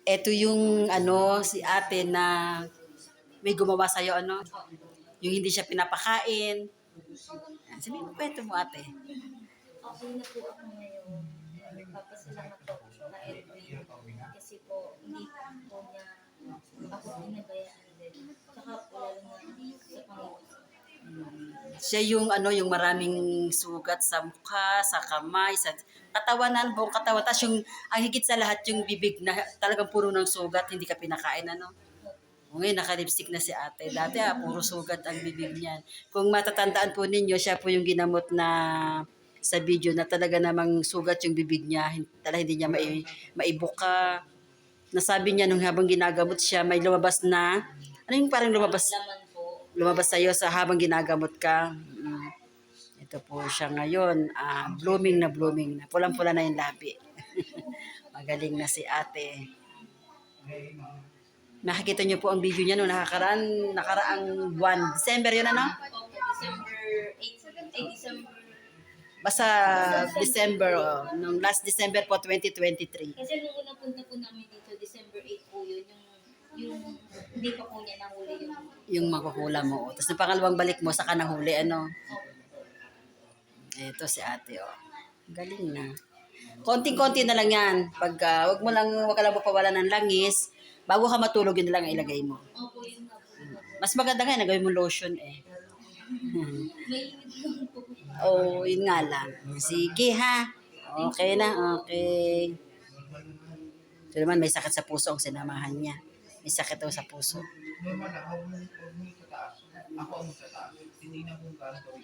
Eto yung ano, si ate na may gumawa sa'yo ano, yung hindi siya pinapakain. Sabihin mo, kwento mo ate. Okay na po ako ngayon. Nagpapasalamat po ako sa Edwin kasi po hindi po niya ako pinabayaan din. Tsaka po lalo na sa Panginoon. Siya yung ano, yung maraming sugat sa mukha, sa kamay, sa katawanan, buong katawan. Tapos yung, ang higit sa lahat, yung bibig na talagang puro ng sugat, hindi ka pinakain, ano. Ngayon, naka-lipstick na si ate. Dati, puro sugat ang bibig niyan. Kung matatandaan po ninyo, siya po yung ginamot na sa video na talaga namang sugat yung bibig niya. Talaga hindi niya maibuka. Nasabi niya nung habang ginagamot siya, may lumabas na, ano yung parang lumabas? Laman po. Lumabas sa'yo sa habang ginagamot ka. Ito po siya ngayon, blooming na blooming na. Pulang-pula na yung labi. Magaling na si ate. Nakikita niyo po ang video niya no nakaraang buwan. December yun ano? Opo, December 8, ay December. Basta December, nung last December po 2023. Kasi nung unang punta po namin dito, December 8 po yun, yung hindi pa po niya nahuli yung. Yung makuhula mo. Tapos yung pangalawang balik mo, saka nahuli ano. Ito si ate oh. Galing na. Konting-konti na lang yan. Pag wag ka lang mapawalan ng langis, bago ka matulog yun na lang ang ilagay mo. Opo, yun nga po. Mas maganda nga, nagawin mo lotion eh. May limit lang po. Oh, yun nga lang. Sige ha. Okay na, okay. Ito naman, may sakit sa puso ang sinamahan niya. May sakit daw sa puso. Normal lang, huwag mo itataas. Ako ang magtataas. Hindi na kung gagawin.